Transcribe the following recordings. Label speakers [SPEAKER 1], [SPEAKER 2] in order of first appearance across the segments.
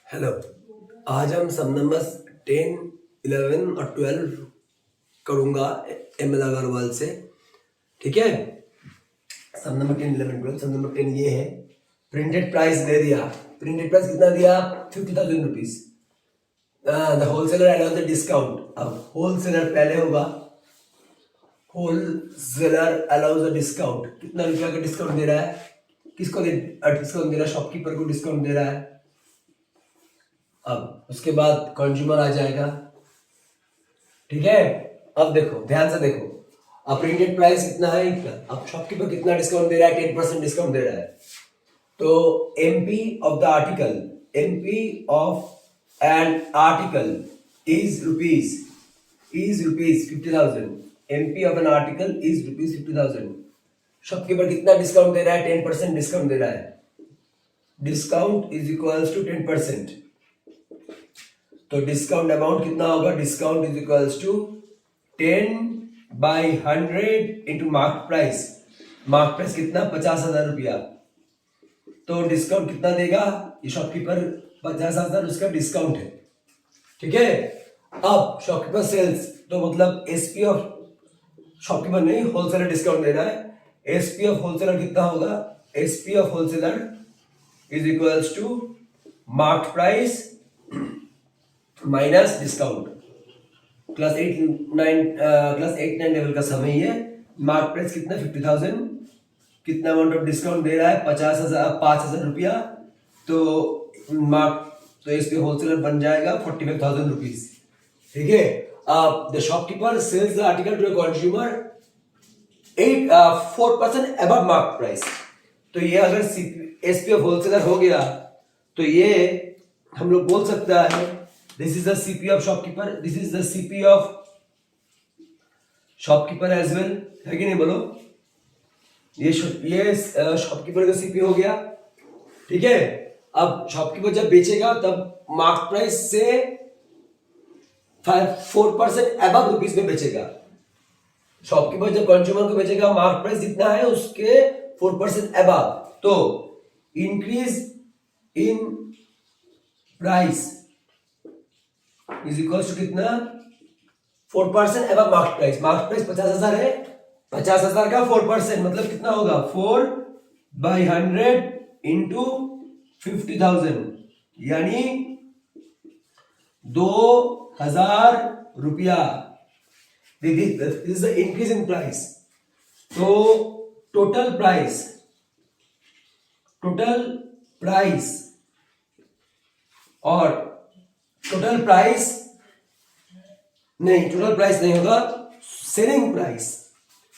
[SPEAKER 1] Hello, आज हम some numbers 10, 11 और 12 करूंगा एम एल अग्रवाल से। ठीक है, सम नंबर 10, 11, 12। सम नंबर 10 ये है, प्रिंटेड प्राइस दे दिया। प्रिंटेड प्राइस कितना दिया? 50,000 rupees. The wholesaler allows the discount. अब होलसेलर पहले होगा, होलसेलर अलाउज द डिस्काउंट। कितना रुपया का डिस्काउंट दे रहा है? किसको डिस्काउंट दे रहा है? शॉपकीपर को डिस्काउंट दे रहा है। अब उसके बाद कंज्यूमर आ जाएगा। ठीक है, अब देखो, ध्यान से देखो। अब प्रिंटेड प्राइस कितना है? इतना। अब शॉपकीपर कितना डिस्काउंट दे रहा है? 10% डिस्काउंट दे रहा है। तो MP of the article, MP of an article is rupees 50,000। MP of an article is rupees 50,000। Shopkeeper कितना डिस्काउंट दे रहा है? 10% डिस्काउंट दे रहा है। Discount is equals to 10%। तो डिस्काउंट अमाउंट कितना होगा? Discount is equals to 10/100 into mark price. Mark price कितना? 50,000 रुपया। तो डिस्काउंट कितना देगा ये शॉपकीपर? 50,000 उसका डिस्काउंट है। ठीक है, अब शॉपकीपर सेल्स, तो मतलब एसपी ऑफ शॉपकीपर नहीं, होलसेलर डिस्काउंट दे रहा है। एसपी ऑफ होलसेलर कितना होगा? SP of wholesaler is equals to mark price minus discount. Class 8-9 level का समय है। मार्क प्राइस कितना? 50,000। कितना अमाउंट ऑफ डिस्काउंट दे रहा है? 5,000 रुपया। तो इसके होलसेलर बन जाएगा 45,000 रुपीज। ठीक है, the shopkeeper sells the article to a consumer 4% above mark price. तो ये अगर एसपी ऑफ होलसेलर हो गया तो ये हम लोग बोल सकता है this is the CP of shopkeeper, this is the CP of shopkeeper as well, है कि नहीं? बोलो, ये शॉपकीपर का सीपी हो गया। ठीक है, अब शॉपकीपर जब बेचेगा तब मार्क प्राइस से 4% अबव रुपीज में बेचेगा। शॉपकीपर जब कंज्यूमर को बेचेगा मार्क प्राइस जितना है उसके 4% अबव। तो increase in price is equals to कितना? 4% above market price. Market price 50,000 है, 50,000 का 4% मतलब कितना होगा? 4/100 इंटू 50,000 यानी 2,000 रुपया। This is the increase in price. तो टोटल प्राइस और टोटल प्राइस नहीं होगा, सेलिंग प्राइस।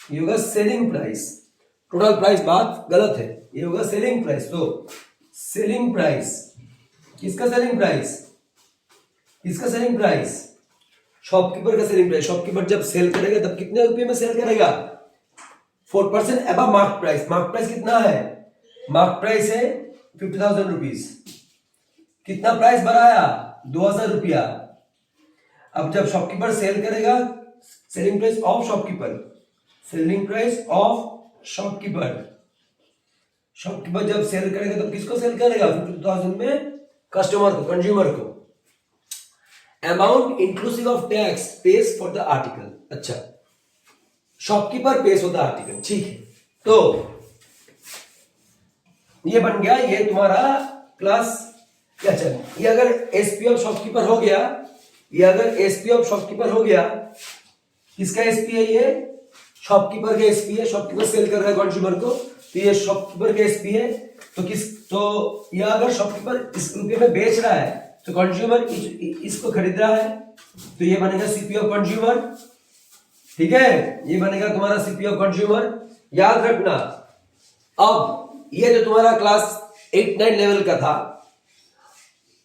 [SPEAKER 1] ये होगा सेलिंग प्राइस। टोटल प्राइस बात गलत है, ये होगा सेलिंग प्राइस। तो सेलिंग प्राइस, किसका सेलिंग प्राइस? किसका सेलिंग प्राइस? शॉपकीपर का सेलिंग प्राइस। शॉपकीपर जब सेल करेगा तब कितने रुपए में सेल करेगा? 4% above mark price. Mark price कितना है? मार्क प्राइस है 50,000 रुपीज। कितना प्राइस बढ़ाया? 2,000 रुपया। अब जब शॉपकीपर सेल करेगा, selling price of shopkeeper, selling price of shopkeeper. Shopkeeper जब सेल करेगा तब किसको सेल करेगा? 50,000 में कस्टमर को, कंज्यूमर को। Amount inclusive of tax pays for the article. अच्छा, shopkeeper pays for the article. ठीक है, तो ये बन गया, ये तुम्हारा क्लास। अच्छा, ये अगर एसपी ऑफ शॉपकीपर हो गया, ये अगर एसपी ऑफ शॉपकीपर हो गया, किसका एसपी है? ये शॉपकीपर का एसपी है। शॉपकीपर सेल कर रहा है कंज्यूमर को, तो ये शॉपकीपर का एसपी है। तो ये अगर शॉपकीपर इस रुपये में बेच रहा है तो कंज्यूमर इसको खरीद रहा है, तो ये बनेगा सीपी ऑफ कंज्यूमर। ठीक है, ये बनेगा तुम्हारा सीपी ऑफ कंज्यूमर। याद रखना, अब ये जो तुम्हारा क्लास 8-9 लेवल का था,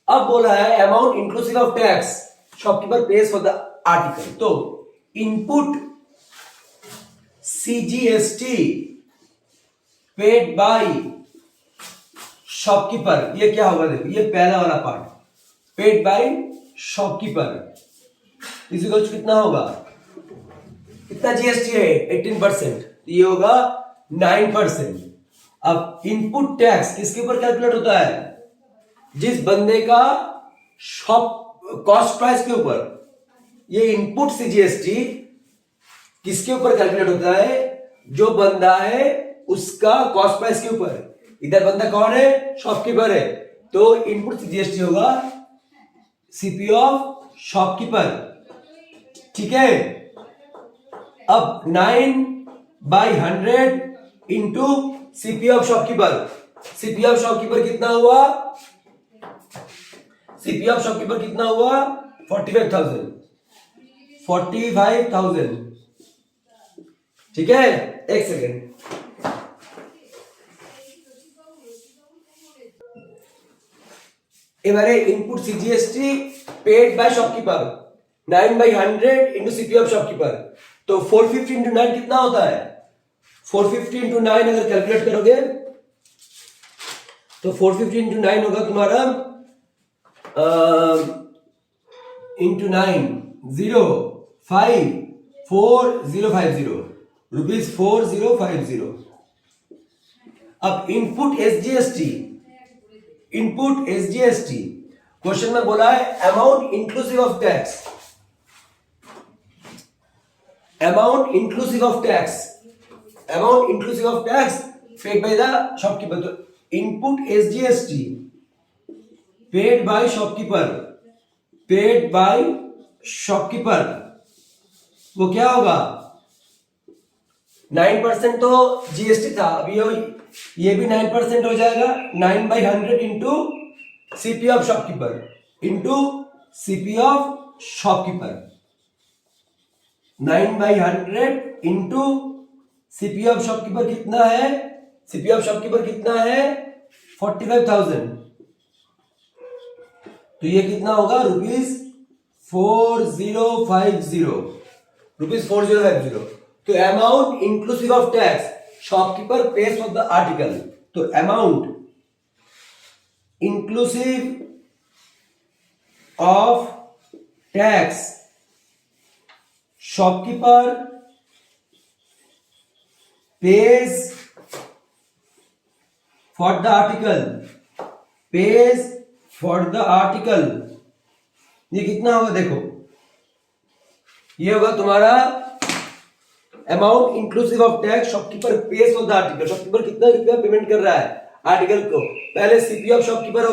[SPEAKER 1] अब बोला है amount inclusive of tax shopkeeper pays for the article. तो input CGST paid by shopkeeper, ये क्या होगा? देखो, ये पहला वाला part, paid by shopkeeper is equal to कितना होगा? कितना जीएसटी है? 18%। ये होगा 9%। अब इनपुट टैक्स किसके ऊपर कैलकुलेट होता है? जिस बंदे का शॉप कॉस्ट प्राइस के ऊपर। ये इनपुट सीजीएसटी किसके ऊपर कैलकुलेट होता है? जो बंदा है उसका कॉस्ट प्राइस के ऊपर। इधर बंदा कौन है? शॉपकीपर है, तो इनपुट सीजीएसटी होगा सीपी ऑफ शॉपकीपर। ठीक है, अब 9/100 into CP of shopkeeper. CP of shopkeeper कितना हुआ? सीपी ऑफ शॉपकीपर कितना हुआ? 45,000। ठीक है, एक सेकेंड। हमारे input CGST paid by shopkeeper 9/100 into CP of shopkeeper, तो 450 इंटू 9 कितना होता है? 450 इंटू 9 अगर कैलकुलेट करोगे तो 450 इंटू 9 होगा तुम्हारा इंटू 9 054,050 रुपीज 4050। अब इनपुट एसजीएसटी क्वेश्चन में बोला है amount inclusive of tax. Amount inclusive of tax paid by the shopkeeper. तो input SGST paid by shopkeeper वो क्या होगा? 9% तो जीएसटी था, अभी ये भी 9% हो जाएगा। 9/100 into CP of shopkeeper 9/100 into CP of shopkeeper कितना है? सीपी ऑफ शॉपकीपर कितना है? 45,000। तो ये कितना होगा? रुपीज 4050। तो amount inclusive of tax shopkeeper pays for the article. तो amount inclusive of tax shopkeeper pays for the article. ये कितना होगा? देखो, ये होगा तुम्हारा amount inclusive of tax shopkeeper pays for the article. Shopkeeper कितना रुपया पेमेंट कर रहा है आर्टिकल को? पहले सीपी ऑफ शॉपकीपर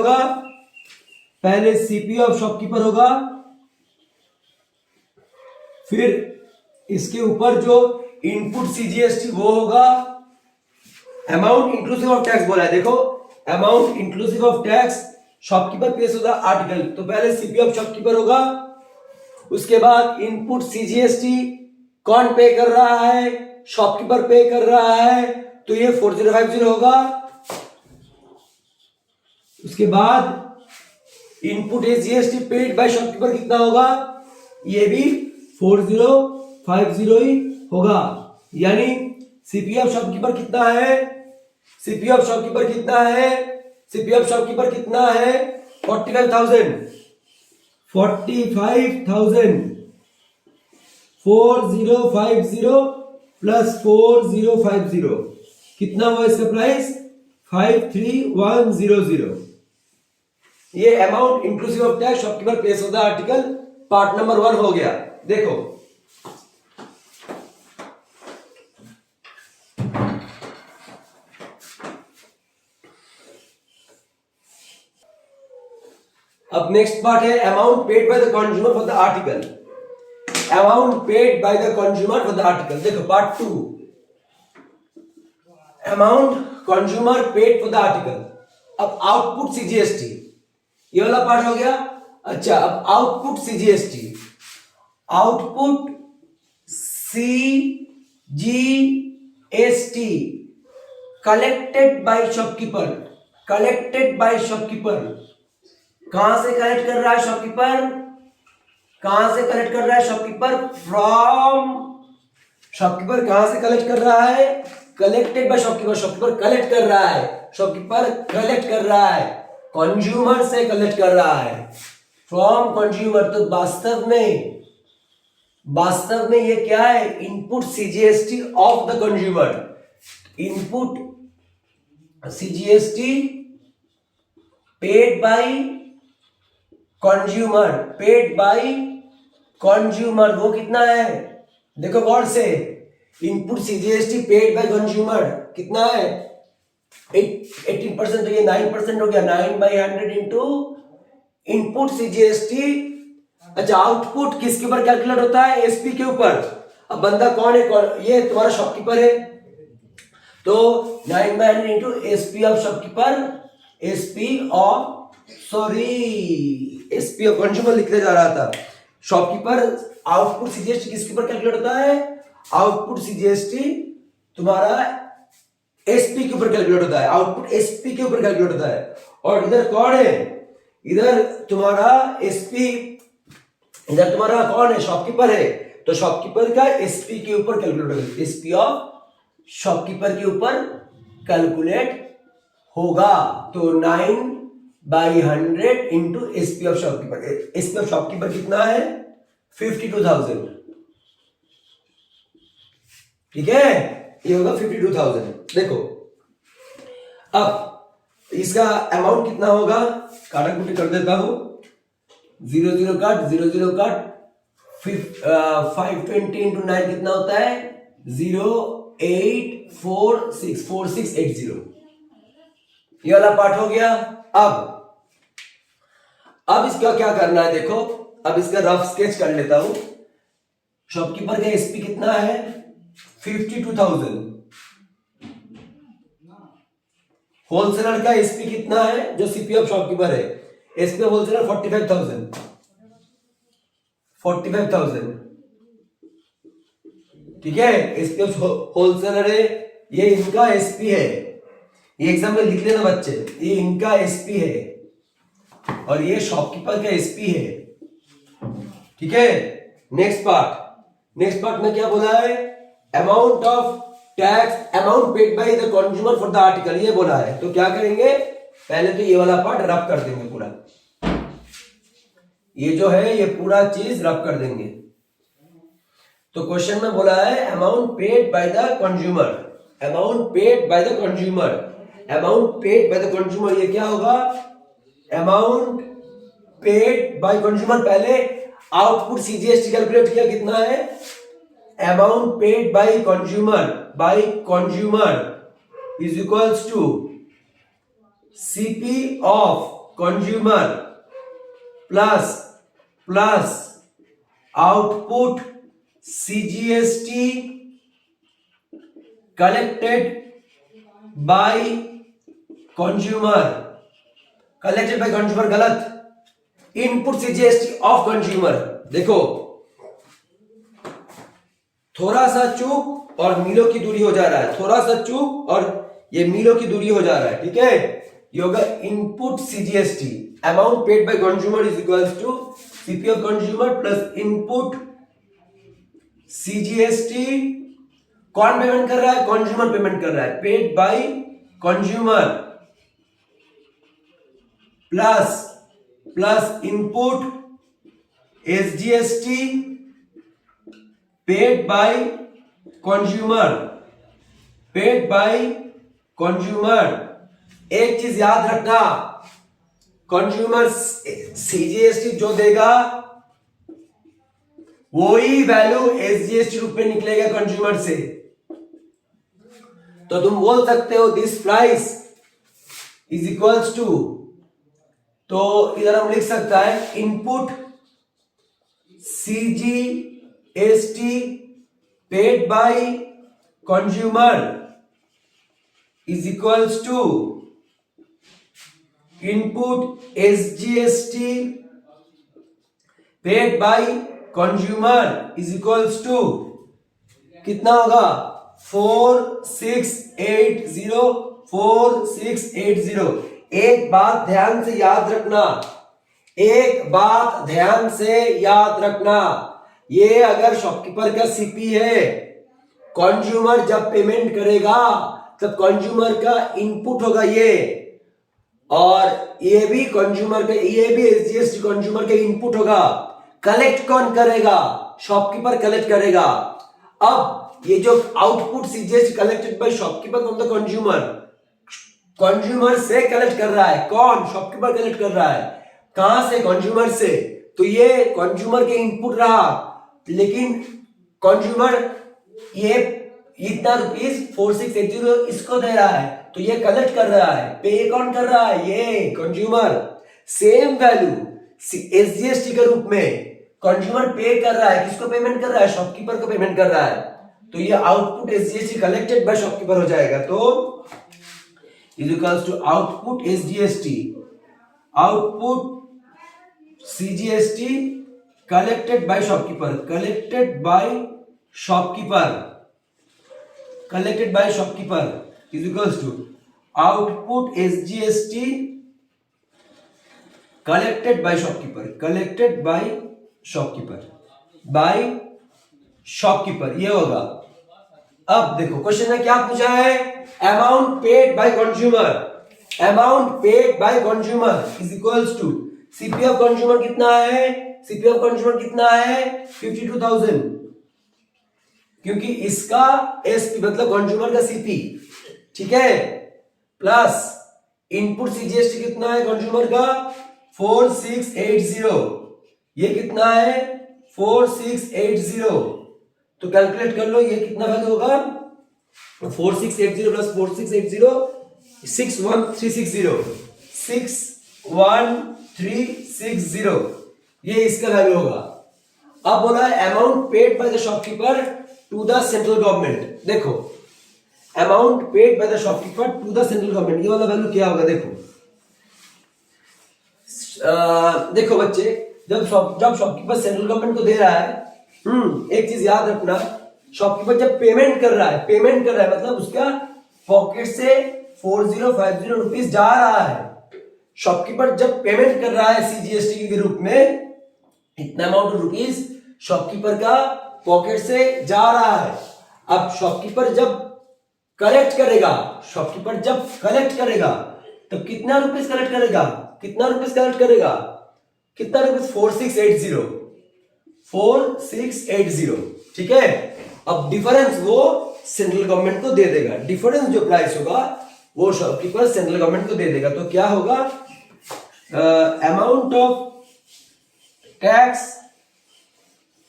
[SPEAKER 1] होगा, फिर इसके ऊपर जो इनपुट सीजीएसटी वो होगा। अमाउंट इंक्लूसिव ऑफ टैक्स बोला है, देखो amount inclusive of tax shopkeeper pays for the article. तो पहले सीपी ऑफ शॉपकीपर होगा, उसके बाद इनपुट सीजीएसटी कौन पे कर रहा है? शॉपकीपर पे कर रहा है, तो ये 4050 होगा। उसके बाद input SGST paid by shopkeeper कितना होगा? ये भी 4050 ही होगा। यानी सीपी ऑफ शॉपकीपर कितना है? सीपी ऑफ शॉपकीपर कितना है? 45,000 4050 प्लस 4050 कितना हुआ इसका प्राइस? 53,100। ये amount inclusive of tax shopkeeper pays of the article part number 1 हो गया। देखो अब नेक्स्ट पार्ट है amount paid by the consumer for the article. Amount paid by the consumer for the article. देखो part 2 amount consumer paid for the article. अब output CGST ये वाला part हो गया। अच्छा, अब output CGST, output CGST collected by shopkeeper. कहां से कलेक्ट कर रहा है शॉपकीपर? फ्रॉम शॉपकीपर कहां से कलेक्ट कर रहा है? Collected by shopkeeper. Shopkeeper collect कर रहा है, कंज्यूमर से कलेक्ट कर रहा है, फ्रॉम कंज्यूमर। तो वास्तव में ये क्या है? Input CGST of the consumer. Input CGST paid by consumer, paid by consumer, वो कितना है देखो गौर से, input CGST paid by consumer कितना है 18%, तो ये 9% हो गया, 9/100 इंटू इनपुट CGST। अच्छा आउटपुट किसके ऊपर कैलकुलेट होता है, एसपी के ऊपर। अब बंदा कौन है, ये तुम्हारा शॉपकीपर है, तो 9/100 into SP of shopkeeper, SP of consumer लिखने जा रहा था, शॉपकीपर। आउटपुट CGST किसके ऊपर कैलकुलेट होता है, आउटपुट CGST तुम्हारा एसपी के ऊपर कैलकुलेट होता है, आउटपुट एसपी के ऊपर कैलकुलेट होता है। और इधर कौन है, इधर तुम्हारा एसपी, इधर तुम्हारा कौन है, शॉपकीपर है, तो शॉपकीपर का एसपी के ऊपर कैलकुलेट होगा, एसपी ऑफ शॉपकीपर के ऊपर कैलकुलेट होगा। तो 9/100 into SP of shopkeeper, SP of shopkeeper कितना है 52,000, ठीक है, ये होगा 52,000। देखो अब इसका अमाउंट कितना होगा, काटा कुटी कर देता हूं, 0 काट 0 काट, 520 इंटू 9 कितना होता है 0.846 ये वाला पार्ट हो गया। अब इसका क्या करना है देखो, अब इसका रफ स्केच कर लेता हूं। शॉपकीपर का एसपी कितना है 52,000, होलसेलर का एसपी कितना है, जो सीपी ऑफ शॉपकीपर है, एसपी ऑफ होलसेलर 45,000, ठीक है, एसपी ऑफ होलसेलर है, ये इनका एसपी है, ये एग्जाम में लिख लेना बच्चे, ये इनका एसपी है और ये शॉपकीपर का एसपी है, ठीक है। नेक्स्ट पार्ट में क्या बोला है, amount of tax, amount paid by the consumer for the article, ये बोला है। तो क्या करेंगे, पहले तो ये वाला पार्ट रब कर देंगे पूरा, ये जो है ये पूरा चीज रब कर देंगे। तो क्वेश्चन में बोला है amount paid by the consumer, amount paid by the consumer, amount paid by the consumer, ये क्या होगा, अमाउंट पेड बाय कंज्यूमर, पहले आउटपुट CGST कैलकुलेट किया, कितना है, amount paid by consumer is equals to CP of consumer plus output CGST collected by consumer, collected by consumer गलत, input CGST of consumer. देखो थोड़ा सा चूक और मीलों की दूरी हो जा रहा है, थोड़ा सा चूक और ये मीलों की दूरी हो जा रहा है, ठीक है। ये होगा input CGST, amount paid by consumer is equals to CP of consumer plus input CGST, कौन पेमेंट कर रहा है, कंज्यूमर पेमेंट कर रहा है, paid by consumer plus input SGST paid by consumer. एक चीज याद रखना, कंज्यूमर CGST जो देगा वही वैल्यू SGST रूप में निकलेगा कंज्यूमर से। तो तुम बोल सकते हो this price is equals to, तो इधर हम लिख सकता है input CGST paid by consumer is equals to input SGST paid by consumer is equals to कितना होगा 4680। एक बात ध्यान से याद रखना, ये अगर शॉपकीपर का सीपी है, कंज्यूमर जब पेमेंट करेगा तब कंज्यूमर का इनपुट होगा ये, और ये भी कंज्यूमर का, ये भी SGST कंज्यूमर का इनपुट होगा। कलेक्ट कौन करेगा, शॉपकीपर कलेक्ट करेगा। अब ये जो output CGST collected by shopkeeper from the consumer, consumer से कलेक्ट कर रहा है। कौन? शॉपकीपर कलेक्ट कर रहा है। कहां से? कंज्यूमर से। तो ये कंज्यूमर के इनपुट रहा, लेकिन कंज्यूमर ये इतना रुपीज 4680 इसको दे रहा है, तो ये कलेक्ट कर रहा है। पे कौन कर रहा है? ये कंज्यूमर। सेम वैल्यू एसजीएसटी के रूप में कंज्यूमर पे कर रहा है। किसको पेमेंट कर रहा है? शॉपकीपर को पेमेंट कर रहा है। तो ये output SGST collected by shopkeeper हो जाएगा। तो is equals to output SGST, output CGST collected by shopkeeper, collected by shopkeeper, collected by shopkeeper is equals to output SGST collected by shopkeeper, collected by shopkeeper, by shopkeeper, ये होगा। अब देखो question में क्या पूछा है? Amount paid by consumer, amount paid by consumer is equals to CP of consumer कितना है? सीपी ऑफ कंज्यूमर कितना है? 52,000, क्योंकि इसका एसपी मतलब कंज्यूमर का सीपी, ठीक है, प्लस इनपुट सीजीएसटी कितना है कंज्यूमर का? 4680, ये कितना है? 4680। तो कैलकुलेट कर लो ये कितना वैल्यू होगा? 4680 प्लस 4680 61360, 61360, ये इसका वैल्यू होगा। अब बोला है amount paid by the shopkeeper to the central government. देखो amount paid by the shopkeeper to the central government, ये वाला वैल्यू क्या होगा? देखो देखो बच्चे, जब शॉपकीपर सेंट्रल गवर्नमेंट को दे रहा है, एक चीज याद रखना, शॉपकीपर जब पेमेंट कर रहा है, पेमेंट कर रहा है मतलब उसका पॉकेट से 4050 रुपीज जा रहा है। शॉपकीपर जब पेमेंट कर रहा है सीजीएसटी के रूप में, इतना अमाउंट रुपीज शॉपकीपर का पॉकेट से जा रहा है। अब शॉपकीपर जब कलेक्ट करेगा, शॉपकीपर जब कलेक्ट करेगा तो कितना रुपीज कलेक्ट करेगा? कितना रुपीज कलेक्ट करेगा? कितना रुपीज? 4680, 4680, ठीक है। अब डिफरेंस वो सेंट्रल गवर्नमेंट को दे देगा। डिफरेंस जो प्राइस होगा वो शॉपकीपर सेंट्रल गवर्नमेंट को दे देगा। तो क्या होगा? Amount of tax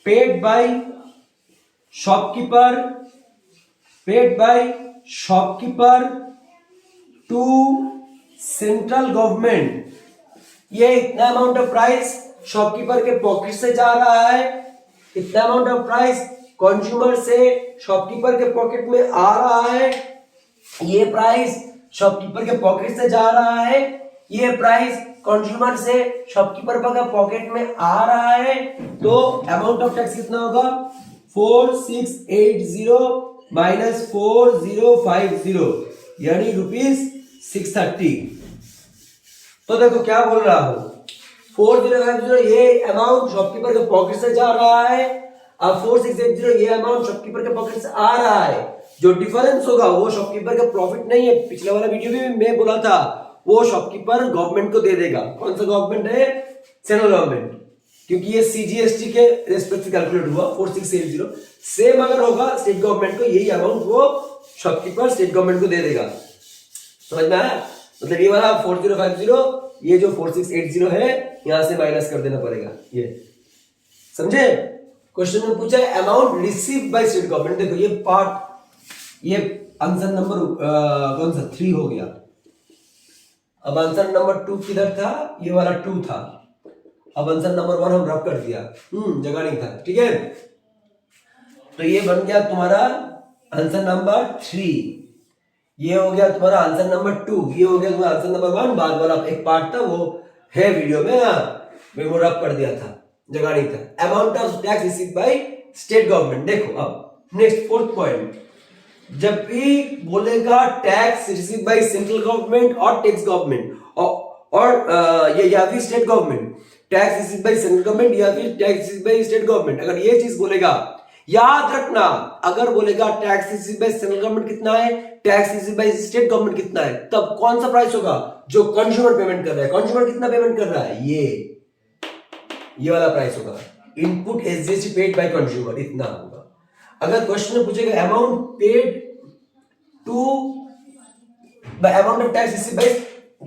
[SPEAKER 1] paid by shopkeeper, paid by shopkeeper to central government, ये इतना अमाउंट ऑफ प्राइस शॉपकीपर के पॉकेट से जा रहा है, इतना अमाउंट ऑफ प्राइस कंज्यूमर से शॉपकीपर के पॉकेट में आ रहा है, ये प्राइस शॉपकीपर के पॉकेट से जा रहा है, ये प्राइस कंज्यूमर से शॉपकीपर का पॉकेट में आ रहा है। तो अमाउंट ऑफ टैक्स कितना होगा? 4680 माइनस 4050, यानी ₹630। तो देखो क्या बोल रहा हूं, 4050 ये अमाउंट शॉपकीपर के पॉकेट से जा रहा है, अब 4680 ये अमाउंट शॉपकीपर के पॉकेट से आ रहा है। जो डिफरेंस होगा वो शॉपकीपर का प्रॉफिट नहीं है। पिछले वाला वीडियो में मैं बोला था वो शॉपकीपर गवर्नमेंट को दे देगा। कौन सा गवर्नमेंट है? सेंट्रल गवर्नमेंट, क्योंकि ये सीजीएसटी के रेस्पेक्ट से कैलकुलेट हुआ 4680। सेम अगर होगा स्टेट गवर्नमेंट को, यही अमाउंट वो शॉपकीपर स्टेट गवर्नमेंट को दे देगा। समझ में आया? मतलब ये वाला 4050, ये जो 4680 है यहां से माइनस कर देना पड़ेगा। ये समझे? क्वेश्चन में पूछा है amount receive by state government. देखो ये पार्ट, ये आंसर नंबर कौन सा? 3 हो गया। अब आंसर नंबर 2 किधर था? ये वाला 2 था। अब आंसर नंबर 1 हम रब कर दिया, जगह नहीं था, ठीक है। तो ये बन गया तुम्हारा आंसर नंबर 3, ये हो गया तुम्हारा आंसर नंबर 2, ये हो गया तुम्हारा आंसर नंबर 1। बाद वाला एक पार्ट था वो है वीडियो में, मैं वो रब कर दिया था, जगह नहीं था। Amount of tax received by state government. देखो अब नेक्स्ट 4th पॉइंट, जब भी बोलेगा tax receive by central government और टैक्स गवर्नमेंट और ये या फिर state government, tax receive by central government या फिर tax receive by state government, अगर ये चीज बोलेगा, याद रखना, अगर बोलेगा tax receive by central government कितना है, tax receive by state government कितना है, तब कौन सा प्राइस होगा? जो कंज्यूमर पेमेंट कर रहा है। कंज्यूमर कितना पेमेंट कर रहा है? ये वाला प्राइस होगा। Input SGST paid by consumer इतना होगा। अगर क्वेश्चन में पूछेगा amount paid to by amount of tax received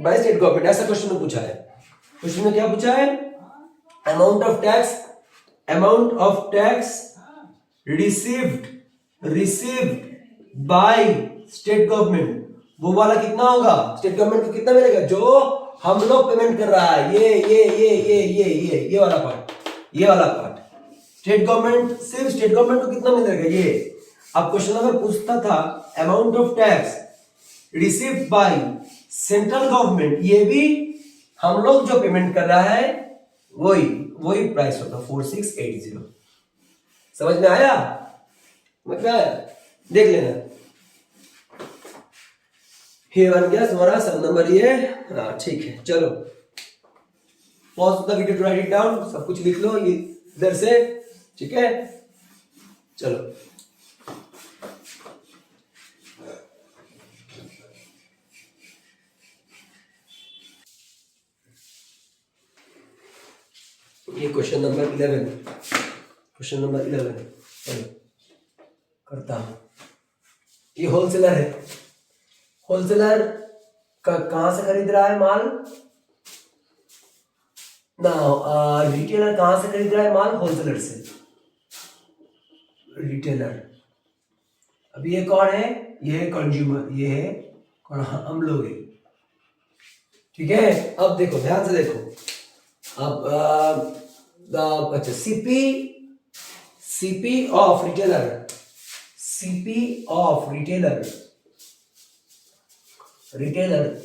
[SPEAKER 1] by state government, ऐसा क्वेश्चन में पूछा है। क्वेश्चन में क्या पूछा है? Amount of tax received by state government, वो वाला कितना होगा? स्टेट गवर्नमेंट को कितना मिलेगा जो हम लोग पेमेंट कर रहा है? ये वाला पार्ट, स्टेट गवर्नमेंट, सिर्फ स्टेट गवर्नमेंट को कितना मिलेगा ये। अब क्वेश्चन अगर पूछता था amount of tax received by central government, ये भी हम लोग जो पेमेंट कर रहा है वही प्राइस होता 4680। समझ में आया? देख लेना, ये बन गया तुम्हारा सब नंबर ये। हाँ ठीक है, चलो pause the video to write it down, सब कुछ लिख लो इधर से, ठीक है। चलो ये क्वेश्चन नंबर 11 चलो करता हूं। ये होलसेलर है, होलसेलर कहां से खरीद रहा है माल ना, रिटेलर कहां से खरीद रहा है माल? होलसेलर से, रिटेलर। अब ये कौन है? ये है कंज्यूमर, ये है कौन? हम लोग हैं, ठीक है। अब देखो, ध्यान से देखो, अब अच्छा CP of retailer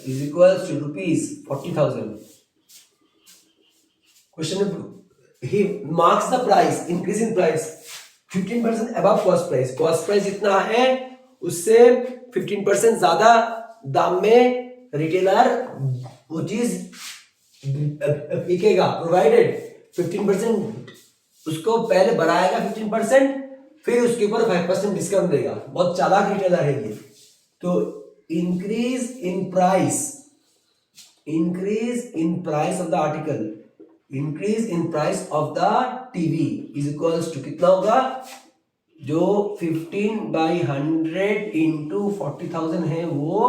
[SPEAKER 1] is equals to ₹40,000। Question में he marks the price, increase in price 15% above cost price। Cost price इतना है, उससे 15% ज्यादा दाम में रिटेलर वो चीज बिकेगा, प्रोवाइडेड 15% उसको पहले बढ़ाएगा 15%, फिर उसके ऊपर 5% डिस्काउंट देगा। बहुत चालाक रिटेलर है ये। तो increase in price of the article, increase in price of the TV is equals to कितना होगा? जो 15/100 इंटू 40,000 है वो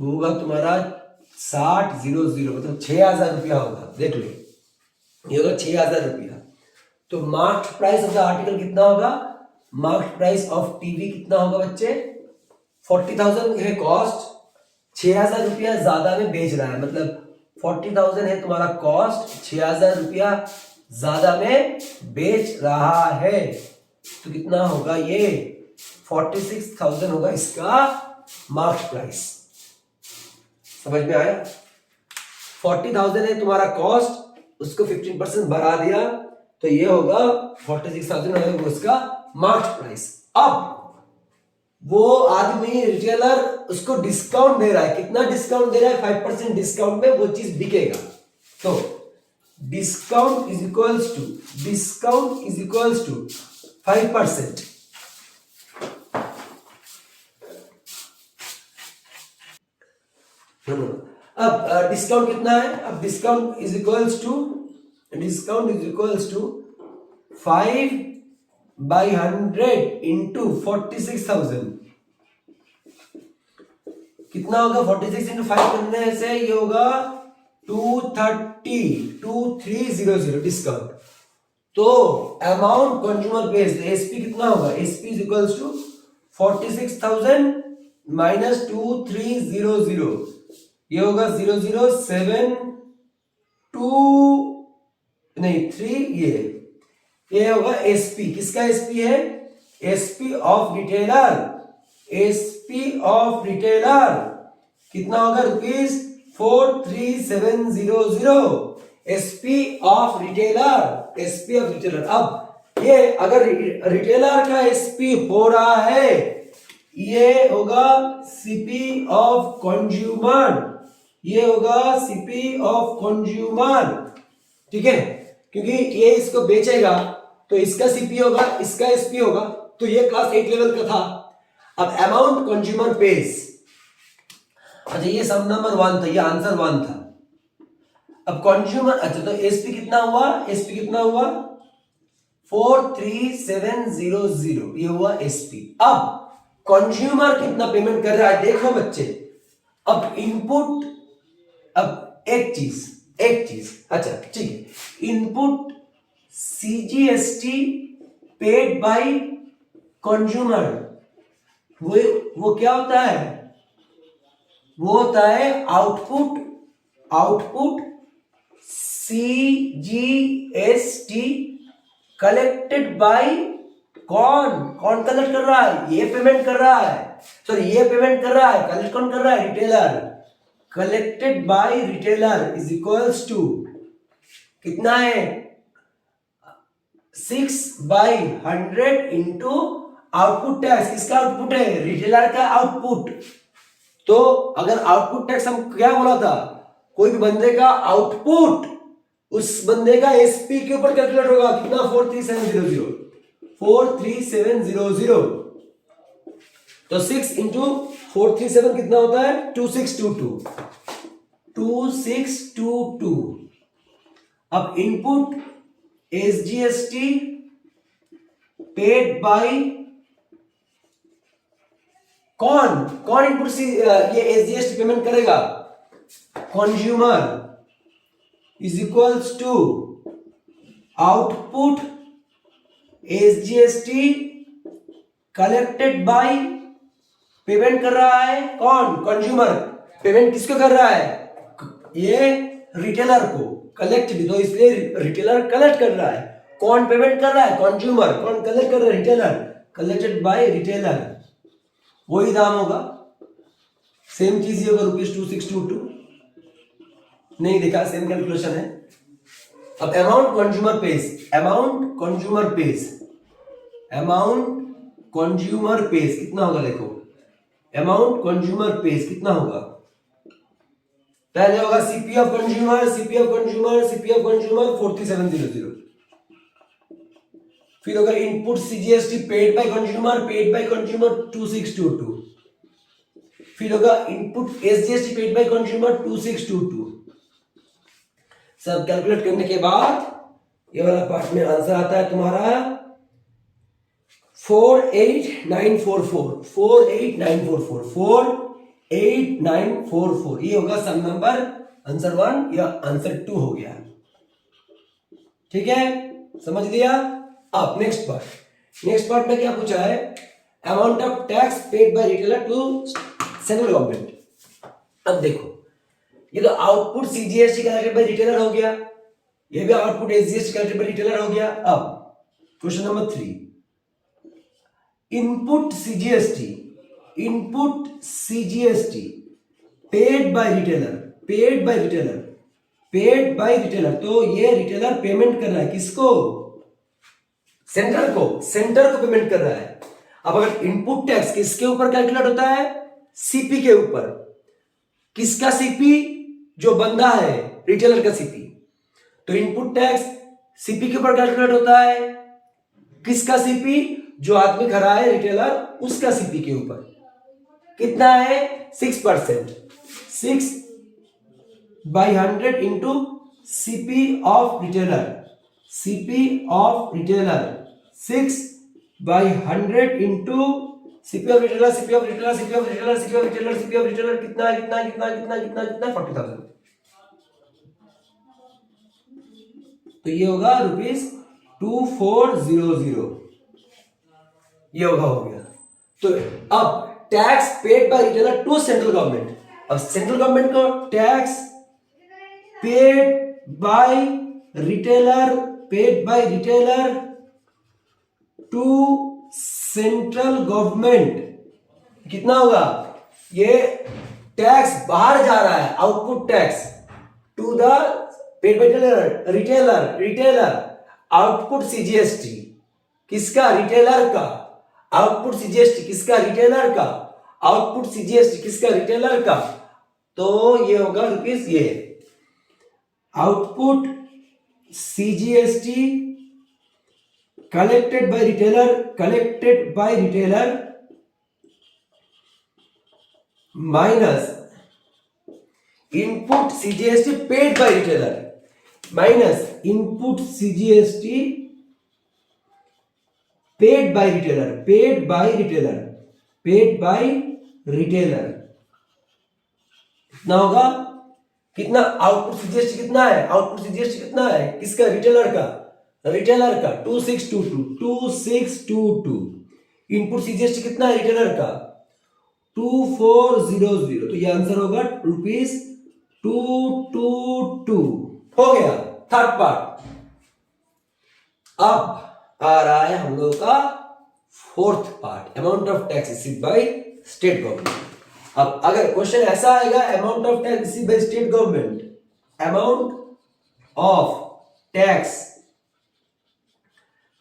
[SPEAKER 1] होगा तुम्हारा 60,000, मतलब 6,000 रुपया होगा। देख लो, ये होगा 6,000 रुपया। तो marked price of the article कितना होगा? मार्क्ड प्राइस ऑफ टीवी कितना होगा बच्चे? 40,000 है कॉस्ट, 6,000 रुपया ज्यादा में बेच रहा है, मतलब 40,000 है तुम्हारा कॉस्ट, 6,000 रुपया ज्यादा में बेच रहा है, तो कितना होगा ये? 46,000 होगा इसका मार्क्ड प्राइस। समझ में आया? 40,000 है तुम्हारा कॉस्ट, उसको 15% बढ़ा दिया, तो ये होगा 46,000 होगा उसका मार्क्ड प्राइस। अब वो आदमी रिटेलर उसको डिस्काउंट दे रहा है, कितना डिस्काउंट दे रहा है? 5% डिस्काउंट में वो चीज बिकेगा। तो डिस्काउंट इज इक्वल्स टू 5%। अब डिस्काउंट कितना है? अब discount is equals to 5/100 into 46,000। कितना होगा? 46 इंटू 5 करने से ये होगा 2300 डिस्काउंट। तो अमाउंट कंज्यूमर पेज, एसपी कितना होगा? SP is equals to 46,000 minus 2300, ये होगा 00723, ये होगा एसपी। किसका एसपी है? SP of retailer. कितना होगा? ₹43,700 एसपी ऑफ रिटेलर। अब ये अगर रिटेलर का एसपी हो रहा है, ये होगा सीपी ऑफ कंज्यूमर, ठीक है, क्योंकि ये इसको बेचेगा तो इसका सीपी होगा, इसका एसपी होगा। तो ये क्लास 8 लेवल का था। अब अमाउंट कंज्यूमर पेज, अच्छा ये सम नंबर 1 था, ये आंसर 1 था। अब कंज्यूमर, अच्छा तो एसपी कितना हुआ? 43,700, ये हुआ एसपी। अब कंज्यूमर कितना पेमेंट कर रहा है देखो बच्चे। अब इनपुट, अब एक चीज अच्छा ठीक है, input CGST paid by consumer, वो क्या होता है, वो होता है आउटपुट सीजीएसटी कलेक्टेड बाय, कौन कलेक्ट कर रहा है, ये पेमेंट कर रहा है, सॉरी ये पेमेंट कर रहा है, कलेक्ट कौन कर रहा है, retailer, collected by retailer is equals to कितना है 6/100 इंटू आउटपुट टैक्स। किसका आउटपुट है, रिटेलर का आउटपुट। तो अगर आउटपुट टैक्स हम क्या बोला था, कोई भी बंदे का आउटपुट उस बंदे का एसपी के ऊपर कैलकुलेट होगा, कितना 43700। तो 6 इंटू 437 कितना होता है 2622। अब इनपुट एसजीएसटी पेड बाय कौन इनपुट ये एसजीएसटी पेमेंट करेगा, consumer is equals to output SGST collected by, payment कर रहा है कौन, कंज्यूमर। पेमेंट किसको कर रहा है, ये रिटेलर को, कलेक्ट भी, तो इसलिए रिटेलर कलेक्ट कर रहा है। कौन पेमेंट कर रहा है, कंज्यूमर। कौन कलेक्ट कर रहा है, रिटेलर, कलेक्टेड बाय रिटेलर, वही दाम होगा। सेम चीज ये होगा ₹2622, नहीं देखा, सेम कैलकुलेशन है। अब अमाउंट कंज्यूमर पेज कितना होगा, देखो अमाउंट कंज्यूमर पेज कितना होगा, पहले होगा सीपी ऑफ कंज्यूमर 4700, फिर होगा input CGST paid by consumer 2622, फिर होगा input SGST paid by consumer 2622। सब कैलकुलेट करने के बाद ये वाला पार्ट में आंसर आता है तुम्हारा 48944। ये होगा सम नंबर आंसर 1 या आंसर 2 हो गया, ठीक है, समझ लिया। अब नेक्स्ट पार्ट में क्या पूछा है, amount of tax paid by retailer to central government. अब देखो ये तो output CGST collected by retailer हो गया, ये भी output SGST collected by retailer हो गया। अब question number 3, input CGST paid by retailer, तो ये रिटेलर पेमेंट कर रहा है किसको, सेंटर को पेमेंट कर रहा है। अब अगर इनपुट टैक्स किसके ऊपर कैलकुलेट होता है, सीपी के ऊपर। किसका सीपी, जो बंदा है रिटेलर का सीपी। तो इनपुट टैक्स सीपी के ऊपर कैलकुलेट होता है, किसका सीपी, जो आदमी खड़ा है रिटेलर उसका सीपी के ऊपर। कितना है 6%, 6/100 into CP of retailer 6/100 into CP of retailer कितना 40,000। तो ये होगा ₹2400, ये होगा, हो गया। तो अब tax paid by retailer to central government. अब सेंट्रल गवर्नमेंट को tax paid by retailer to central government कितना होगा, ये टैक्स बाहर जा रहा है, output tax to the paid by retailer output CGST किसका, रिटेलर का। आउटपुट सीजीएसटी किसका, रिटेलर का। आउटपुट सीजीएसटी किसका, रिटेलर का। तो ये होगा रुपीस, ये output CGST collected by retailer minus input CGST paid by retailer minus input CGST paid by retailer paid by retailer कितना होगा, कितना आउटपुट जीएसटी कितना है, आउटपुट जीएसटी कितना है किसका, रिटेलर का, 2622 इनपुट जीएसटी कितना है रिटेलर का 2400, तो ये आंसर होगा ₹222 हो गया थर्ड पार्ट। अब आ रहा है हम लोगों का fourth part, amount of tax received by state government. अब अगर क्वेश्चन ऐसा आएगा, amount of tax received by state government, amount of tax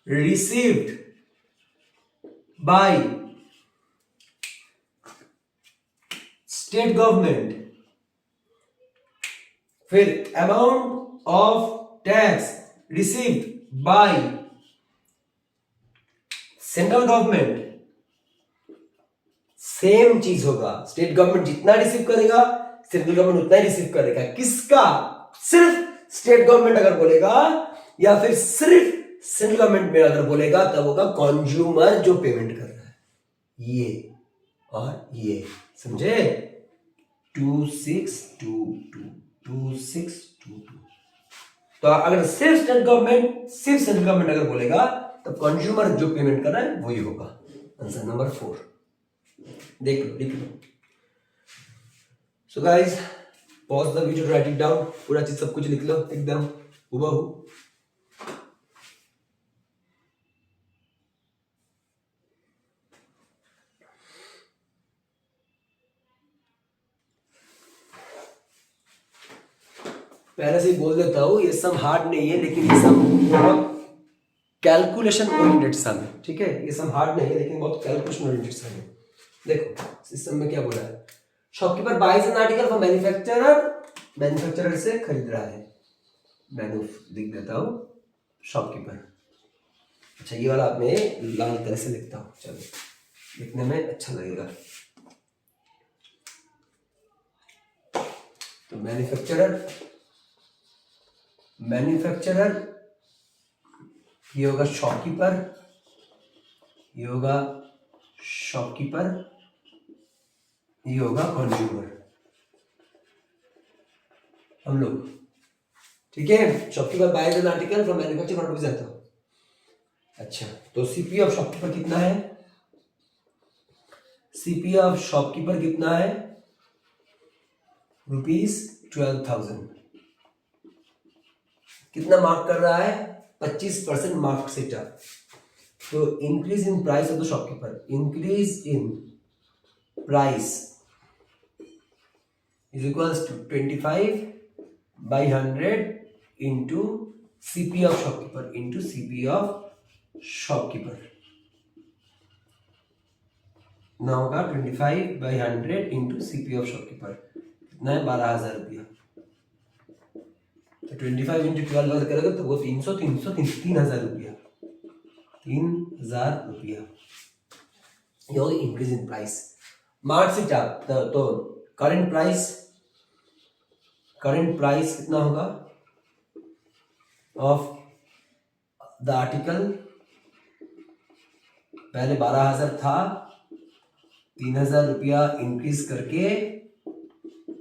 [SPEAKER 1] received by state government, फिर amount of tax received by central government, same चीज होगा। State government जितना receive करेगा central government उतना ही रिसीव करेगा। किसका, सिर्फ स्टेट गवर्नमेंट अगर बोलेगा या फिर सिर्फ सेंट्रल गवर्नमेंट में अगर बोलेगा तब होगा कंज्यूमर जो पेमेंट कर रहा है, ये और ये, समझे। 2622 तो अगर सिर्फ स्टेट गवर्नमेंट सिर्फ सेंट्रल गवर्नमेंट अगर बोलेगा तब कंज्यूमर जो पेमेंट कर रहा है वही होगा। आंसर नंबर 4 देख लो, लिख लो। So guys pause the video, write it down, पूरा चीज सब कुछ लिख लो एकदम हुबहू। पहले से ही बोल देता हूँ ये सम हार्ड नहीं है, लेकिन ये सम बहुत कैलकुलेशन ओरिएंटेड सम है, ठीक है। ये सम हार्ड नहीं है लेकिन बहुत कैलकुलेशन ओरिएंटेड सम है। देखो सिस्टम में क्या बोला है, shopkeeper buys an article from manufacturer, manufacturer से खरीद रहा है, मैंने लिख देता हूँ शॉपकीपर। अच्छा ये वाला मैं लाल कलर से लिखता हूँ, चलो लिखने में अच्छा लगेगा। तो मैन्युफैक्चरर ये होगा शॉपकीपर, ये होगा शॉपकीपर, ये होगा कंज्यूमर, हम लोग, ठीक है। Shopkeeper buys an article from manufacturer not जाता। अच्छा तो सीपी ऑफ शॉपकीपर कितना है, सीपी ऑफ शॉपकीपर कितना है ₹12,000। कितना मार्क कर रहा है, 25% मार्क से टॉप। तो increase in price of the shopkeeper, increase in price is equals to 25/100 into CP of shopkeeper into CP of shopkeeper. ना होगा 25/100 इंटू सीपी ऑफ शॉपकीपर, कितना है 12,000 रुपया। तो 25 इंटू 12 करेगा तो वो 3,000 रुपया, 3,000 रुपया। ये होगी इंक्रीज इन प्राइस। मार्कशीट आप तो करंट प्राइस कितना होगा ऑफ द आर्टिकल, पहले 12,000 था, 3,000 रुपया इंक्रीज करके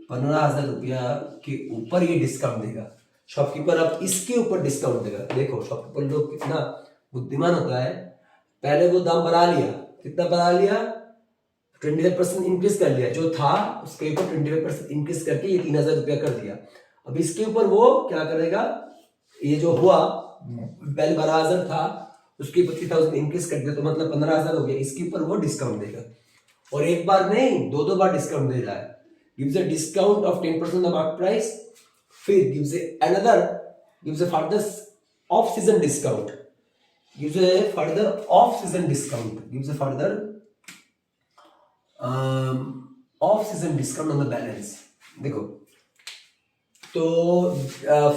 [SPEAKER 1] 15,000 रुपया के ऊपर ये डिस्काउंट देगा शॉपकीपर। अब इसके ऊपर डिस्काउंट देगा। देखो शॉपकीपर लोग कितना बुद्धिमान होता है, पहले वो दाम बढ़ा लिया, कितना बढ़ा लिया 25% इंक्रीज कर लिया, जो था उसके ऊपर 25% इंक्रीज करके ये 3,000 रुपया कर दिया। अब इसके ऊपर वो क्या करेगा, ये जो हुआ पहले 12,000 था उसके ऊपर 3,000 इंक्रीज कर दिया तो मतलब 15,000 हो गया, इसके ऊपर वो डिस्काउंट देगा। और एक बार नहीं, दो बार डिस्काउंट दे रहा है। Gives a discount of 10% of market price, फिर gives a further off season discount, gives a further off season discount on the balance। देखो तो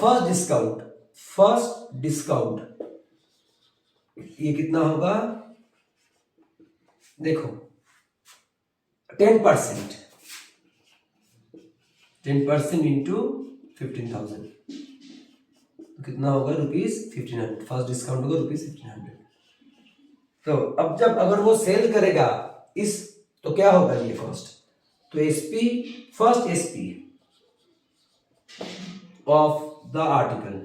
[SPEAKER 1] फर्स्ट डिस्काउंट ये कितना होगा, देखो 10% इंटू 15,000 कितना होगा ₹1,500। फर्स्ट डिस्काउंट होगा ₹1,500। तो अब जब अगर वो सेल करेगा इस तो क्या होगा ये कॉस्ट, तो SP first SP of the article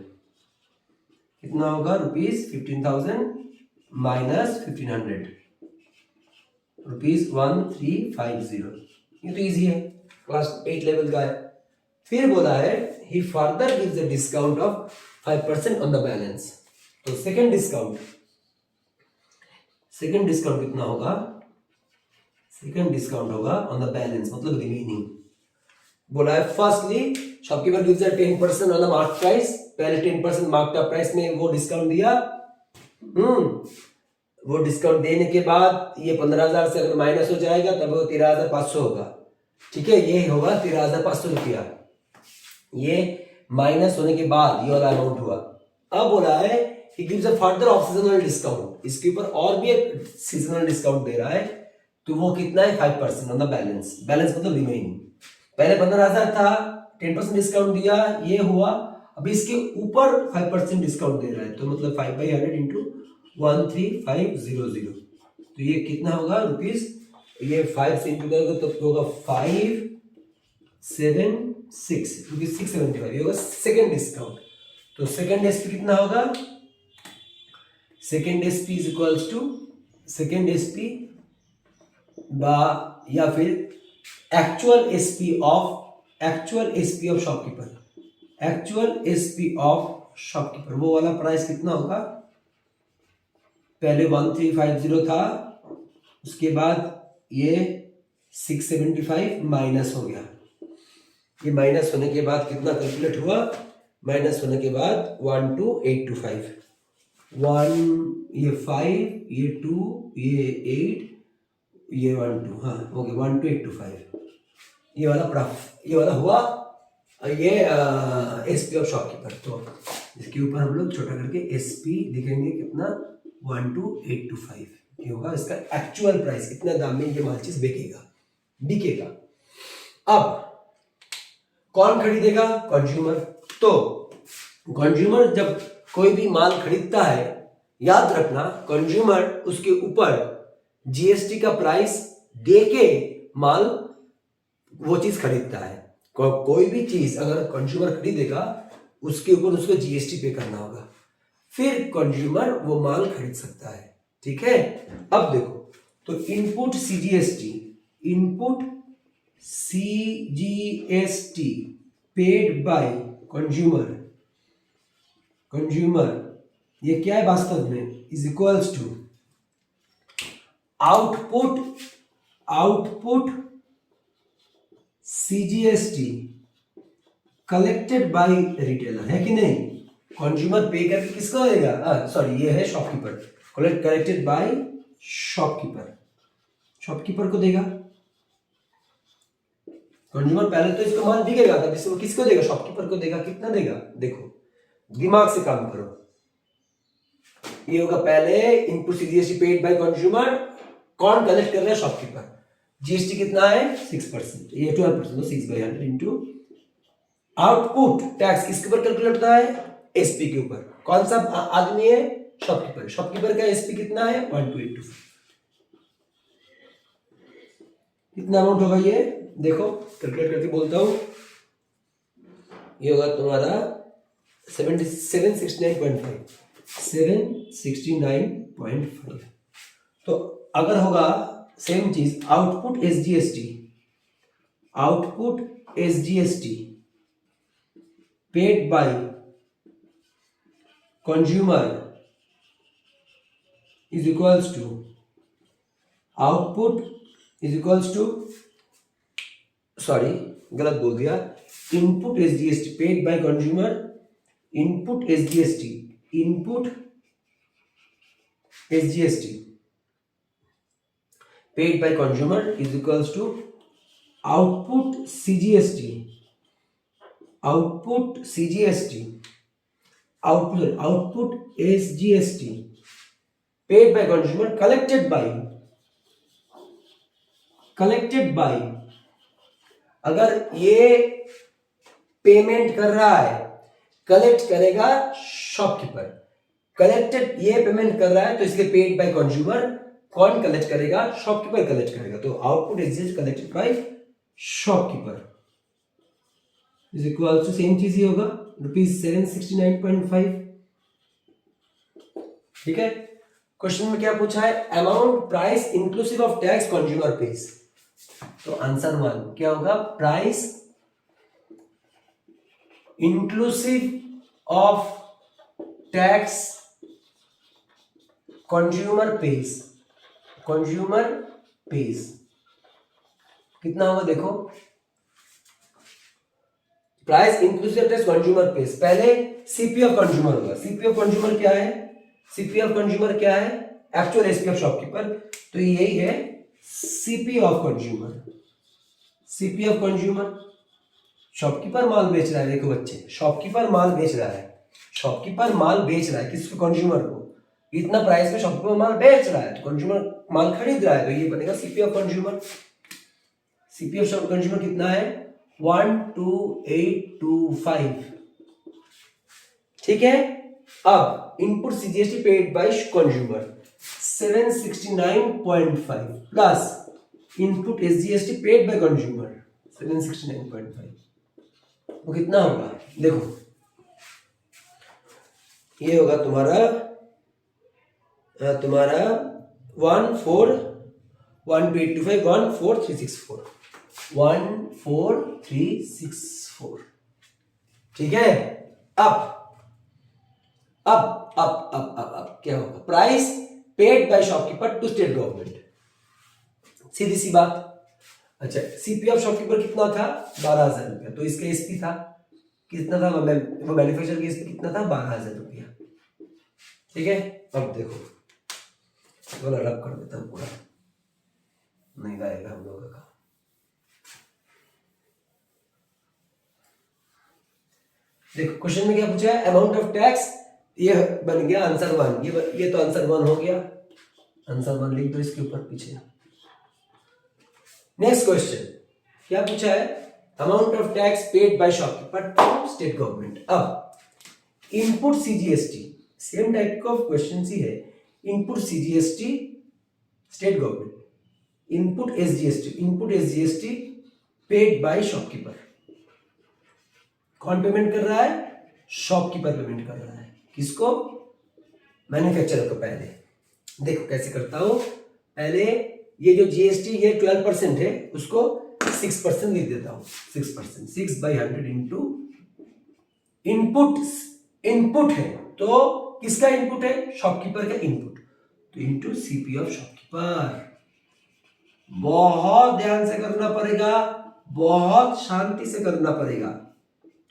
[SPEAKER 1] कितना होगा, ₹15,000 माइनस 1,500 ₹1350। ये तो इजी है, क्लास 8 लेवल का है। फिर बोला है ही further gives a discount of 5% on the balance. तो सेकंड डिस्काउंट कितना होगा, सेकंड डिस्काउंट होगा ऑन द बैलेंस मतलब रिमेनिंग। बोला है firstly shopkeeper gives a 10% on the mark price, पहले 10% मार्क प्राइस में वो डिस्काउंट दिया। वो डिस्काउंट देने के बाद ये 15,000 से अगर माइनस हो जाएगा तब वो 13,500 होगा, ठीक है, ये होगा 13,500 रुपया, ये माइनस होने के बाद ये वाला अमाउंट हुआ। अब बोला है he gives a further off seasonal discount, इसके ऊपर और भी एक सीजनल डिस्काउंट दे रहा है, तो वो कितना है 5% ऑन द बैलेंस, बैलेंस मतलब रिमेनिंग। पहले 15,000 था, 10% डिस्काउंट दिया, ये हुआ, अभी इसके ऊपर 5% डिस्काउंट दे रहा है, तो मतलब 5/100 इंटू 13,500, तो ये कितना होगा रुपीज, ये 5 से इंटू करोगे तो होगा 576 रुपीज 675, ये होगा सेकेंड डिस्काउंट। तो सेकेंड एसपी कितना होगा, second SP is equals to second SP या फिर actual SP of shopkeeper, actual SP of shopkeeper, वो वाला प्राइस कितना होगा, पहले 1350 था, उसके बाद ये 675 माइनस हो गया, ये माइनस होने के बाद कितना कैलकुलेट हुआ, माइनस होने के बाद 12,825, 1 ये 5 ये 2 ये 8 ये 1 2, हाँ हो गया 12,825, ये वाला हुआ ये एसपी ऑफ शॉपकीपर। तो इसके ऊपर हम लोग छोटा करके एसपी लिखेंगे कितना 12,825, ये होगा इसका एक्चुअल प्राइस, कितना दाम में ये माल चीज बिकेगा। अब कौन खरीदेगा, कंज्यूमर। तो कंज्यूमर जब कोई भी माल खरीदता है, याद रखना कंज्यूमर उसके ऊपर जीएसटी का प्राइस देके माल वो चीज खरीदता है। कोई भी चीज अगर कंज्यूमर खरीदेगा उसके ऊपर उसको जीएसटी पे करना होगा, फिर कंज्यूमर वो माल खरीद सकता है, ठीक है। अब देखो, तो input CGST paid by consumer ये क्या है वास्तव में, is equals to output CGST collected by retailer, है कि नहीं। कंज्यूमर पे करके किसको देगा, सॉरी ये है शॉपकीपर, कलेक्टेड बाय शॉपकीपर को देगा। कंज्यूमर पहले तो इसको माल बिकेगा, तब इसको किसको देगा, शॉपकीपर को देगा। कितना देगा, देखो दिमाग से काम करो, ये होगा पहले input CGST paid by consumer, कौन कलेक्ट कर रहा है, शॉपकीपर। जीएसटी कितना है 6%, ये 12%, तो 6/100 इंटू आउटपुट टैक्स किसके ऊपर कैलकुलेट होता है, एसपी के ऊपर। कौन सा आदमी है, शॉपकीपर का एसपी कितना है 12,825, कितना अमाउंट होगा ये देखो, कैलकुलेट करके बोलता हूं, ये होगा तुम्हारा 769.5। तो अगर होगा सेम चीज output SGST paid by consumer is equals to sorry गलत बोल दिया, input SGST paid by consumer, input SGST paid by consumer is equals to output SGST paid by consumer collected by अगर ये पेमेंट कर रहा है, collect करेगा shopkeeper, collected ये पेमेंट कर रहा है तो इसके पेड बाय कंज्यूमर, कौन कलेक्ट करेगा? शॉपकीपर कलेक्ट करेगा। तो output SGST collected by shopkeeper is equal to same चीज ही होगा ₹769.5। ठीक है। क्वेश्चन में क्या पूछा है? Amount price inclusive of tax consumer pays. तो आंसर 1 क्या होगा? Price inclusive of tax consumer pays. Consumer pays कितना होगा? देखो, price inclusive of tax consumer pays, पहले सीपी ऑफ कंज्यूमर होगा। सीपी ऑफ कंज्यूमर क्या है? सीपी ऑफ कंज्यूमर क्या है? Actual SP of shopkeeper. तो यही है CP of consumer. CP of consumer, shopkeeper माल बेच रहा है। देखो बच्चे, शॉपकीपर माल बेच रहा है। शॉपकीपर माल बेच रहा है किसको? कंज्यूमर को। इतना प्राइस में शॉपकीपर माल बेच रहा है तो कंज्यूमर माल खरीद रहा है, तो ये बनेगा CP of consumer. CP of consumer कितना है? 12825। ठीक है। अब input CGST paid by consumer 769.5 plus input SGST paid by consumer 769.5, वो कितना होगा? देखो, ये होगा तुम्हारा 14364 14364। ठीक है। अब क्या होगा? Price paid by shopkeeper to state government. सीधी सी बात। अच्छा, सीपी ऑफ शॉपकीपर कितना था? 12,000 रुपया। तो इसका एसपी था कितना था? वो मैन्युफैक्चरर के एसपी कितना था? 12,000 रुपया। ठीक है। अब देखो, थोड़ा रब कर देता हूं, पूरा नहीं आएगा हम लोगों का। देखो क्वेश्चन में क्या पूछा है? अमाउंट ऑफ टैक्स, ये बन गया आंसर 1। ये तो आंसर 1 हो गया। आंसर 1 लिख दो इसके ऊपर पीछे। नेक्स्ट क्वेश्चन क्या पूछा है? Amount of tax paid by shopkeeper to state government. अब input CGST, same type of question ही है। Input CGST state government, input SGST paid by shopkeeper. कौन पेमेंट कर रहा है? शॉपकीपर पेमेंट कर रहा है। किसको? मैन्युफैक्चरर को। पहले देखो कैसे करता हूं। पहले ये जो जीएसटी ये 12% है, उसको 6% लिख देता हूं। 6%, 6/100 इंटू इनपुट है तो किसका इनपुट है? शॉपकीपर का इनपुट, तो इंटू सीपी ऑफ शॉपकीपर। बहुत ध्यान से करना पड़ेगा, बहुत शांति से करना पड़ेगा।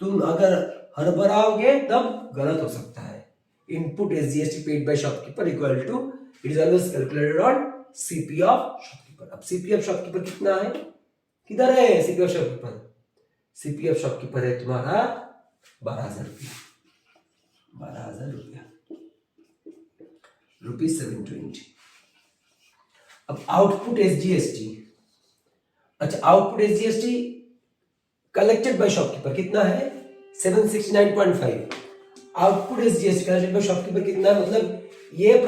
[SPEAKER 1] तुम अगर हड़बड़ाओगे तब गलत हो सकता है। Input SGST paid by shopkeeper equal to, it is always calculated on CP of shopkeeper. अब सीपी ऑफ शॉपकीपर कितना है? किधर है CP of shopkeeper? CP of shopkeeper है तुम्हारा 12,000 रुपया। 12,000 रुपया, ₹720। अब आउटपुट एसजीएसटी, अच्छा output SGST collected by shopkeeper कितना है? 769.5। Output SGST collected by shopkeeper कितना है? मतलब ये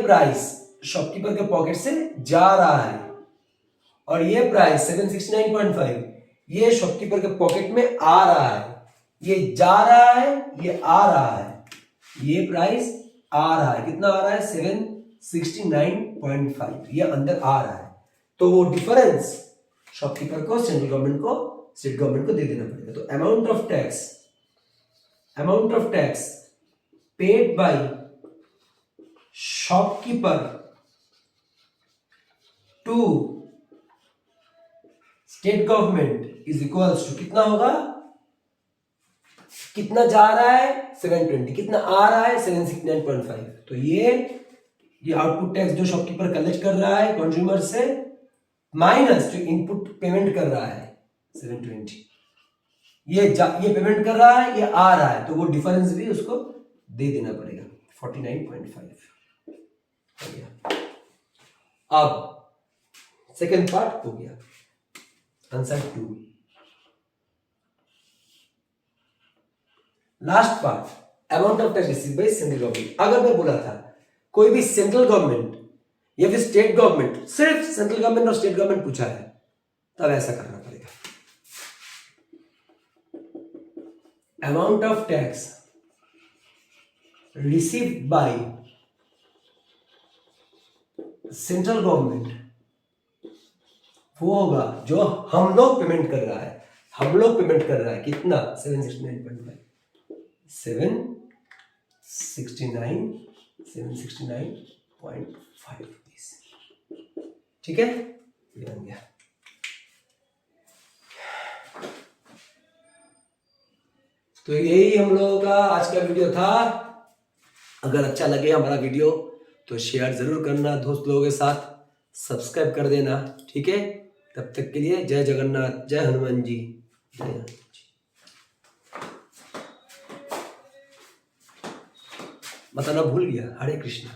[SPEAKER 1] प्राइस शॉपकीपर के पॉकेट से जा रहा है, और ये प्राइस 769.5 ये शॉपकीपर के पॉकेट में आ रहा है। ये जा रहा है, ये आ रहा है। ये प्राइस आ रहा है, कितना आ रहा है? 769.5, ये अंदर आ रहा है। तो वो डिफरेंस शॉपकीपर को स्टेट गवर्नमेंट को दे देना पड़ेगा। तो amount of tax paid by shopkeeper to state government is equals to कितना होगा? कितना जा रहा है? 720। कितना आ रहा है? 769.5। तो ये आउटपुट टैक्स जो शॉपकीपर कलेक्ट कर रहा है कंज्यूमर से, माइनस जो इनपुट पेमेंट कर रहा है 720, ये पेमेंट कर रहा है, ये आ रहा है, तो वो डिफरेंस भी उसको दे देना पड़ेगा। 49.5 हो गया। अब सेकेंड पार्ट हो गया, answer 2। Last part, amount of tax received by central government. अगर मैं बोला था कोई भी सेंट्रल गवर्नमेंट या फिर स्टेट गवर्नमेंट, सिर्फ सेंट्रल गवर्नमेंट और स्टेट गवर्नमेंट पूछा है, तब ऐसा करना पड़ेगा। Amount of tax received by central government वो होगा जो हम लोग पेमेंट कर रहा है, हम लोग पेमेंट कर रहा है कितना, 769.5, 769.5 रुपीज। ठीक है, ये बन गया। तो यही हम लोगों का आज का वीडियो था। अगर अच्छा लगे हमारा वीडियो तो शेयर जरूर करना दोस्त लोगों के साथ, सब्सक्राइब कर देना। ठीक है, तब तक के लिए जय जगन्नाथ, जय हनुमान जी, जय हनुमान जी। बताना भूल गया, हरे कृष्णा।